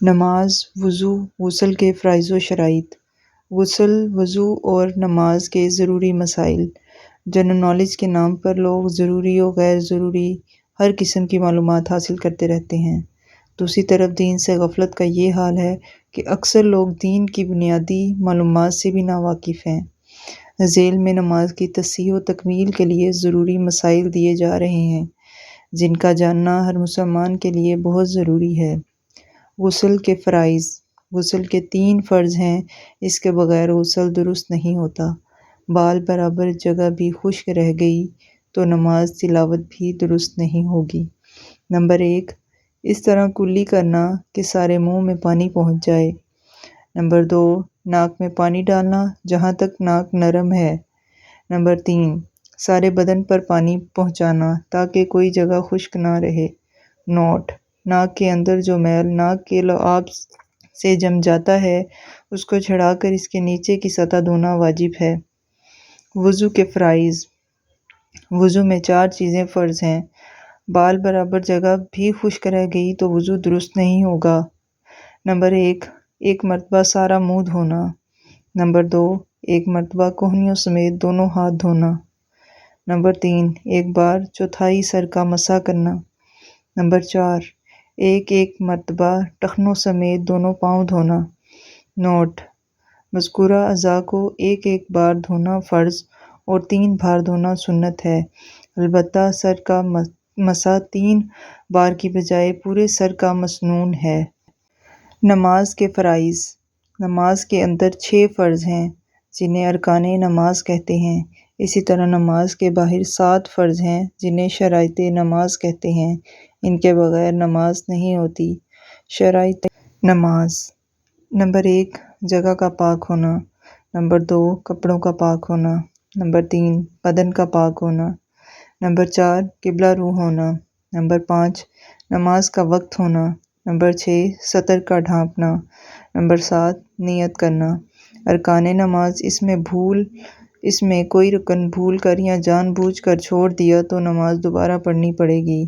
نماز، وضو، غسل کے فرائض و شرائط۔ غسل، وضو اور نماز کے ضروری مسائل۔ جنرل نالج کے نام پر لوگ ضروری و غیر ضروری ہر قسم کی معلومات حاصل کرتے رہتے ہیں۔ دوسری طرف دین سے غفلت کا یہ حال ہے کہ اکثر لوگ دین کی بنیادی معلومات سے بھی ناواقف ہیں۔ ذیل میں نماز کی تصحیح و تکمیل کے لیے ضروری مسائل دیے جا رہے ہیں، جن کا جاننا ہر مسلمان کے لیے بہت ضروری ہے۔ غسل کے فرائض۔ غسل کے 3 فرض ہیں، اس کے بغیر غسل درست نہیں ہوتا۔ بال برابر جگہ بھی خشک رہ گئی تو نماز تلاوت بھی درست نہیں ہوگی۔ نمبر 1، اس طرح کلی کرنا کہ سارے منہ میں پانی پہنچ جائے۔ نمبر 2، ناک میں پانی ڈالنا جہاں تک ناک نرم ہے۔ نمبر 3، سارے بدن پر پانی پہنچانا تاکہ کوئی جگہ خشک نہ رہے۔ نوٹ: ناک کے اندر جو میل ناک کے لعاب سے جم جاتا ہے اس کو چھڑا کر اس کے نیچے کی سطح دھونا واجب ہے۔ وضو کے فرائض۔ وضو میں 4 چیزیں فرض ہیں۔ بال برابر جگہ بھی خشک رہ گئی تو وضو درست نہیں ہوگا۔ نمبر 1، ایک مرتبہ سارا منہ دھونا۔ نمبر 2، ایک مرتبہ کہنیوں سمیت دونوں ہاتھ دھونا۔ نمبر 3، ایک بار چوتھائی سر کا مسح کرنا۔ نمبر 4، ایک مرتبہ ٹخنوں سمیت دونوں پاؤں دھونا۔ نوٹ: مذکورہ اعضاء کو ایک بار دھونا فرض اور 3 بار دھونا سنت ہے، البتہ سر کا مسح 3 بار کی بجائے پورے سر کا مسنون ہے۔ نماز کے فرائض۔ نماز کے اندر 6 فرض ہیں جنہیں ارکان نماز کہتے ہیں۔ اسی طرح نماز کے باہر 7 فرض ہیں جنہیں شرائط نماز کہتے ہیں، ان کے بغیر نماز نہیں ہوتی۔ شرائط نماز: نمبر 1، جگہ کا پاک ہونا۔ نمبر 2، کپڑوں کا پاک ہونا۔ نمبر 3، بدن کا پاک ہونا۔ نمبر 4، قبلہ رو ہونا۔ نمبر 5، نماز کا وقت ہونا۔ نمبر 6، سطر کا ڈھانپنا۔ نمبر 7، نیت کرنا۔ ارکان نماز، اس میں کوئی رکن بھول کر یا جان بوجھ کر چھوڑ دیا تو نماز دوبارہ پڑھنی پڑے گی۔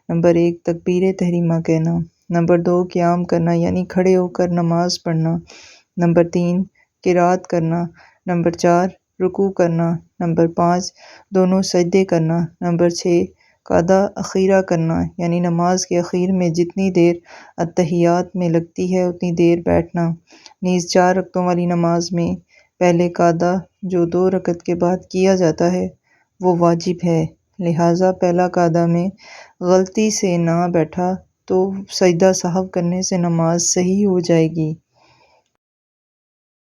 نمبر 1، تکبیر تحریمہ کہنا۔ نمبر 2، قیام کرنا یعنی کھڑے ہو کر نماز پڑھنا۔ نمبر 3، قرات کرنا۔ نمبر 4، رکوع کرنا۔ نمبر 5، دونوں سجدے کرنا۔ نمبر 6، قعدہ اخیرہ کرنا یعنی نماز کے اخیر میں جتنی دیر اتحیات میں لگتی ہے اتنی دیر بیٹھنا۔ نیز 4 رکعتوں والی نماز میں پہلے قعدہ جو 2 رکعت کے بعد کیا جاتا ہے وہ واجب ہے، لہٰذا پہلا قعدہ میں غلطی سے نہ بیٹھا تو سجدہ سہو کرنے سے نماز صحیح ہو جائے گی۔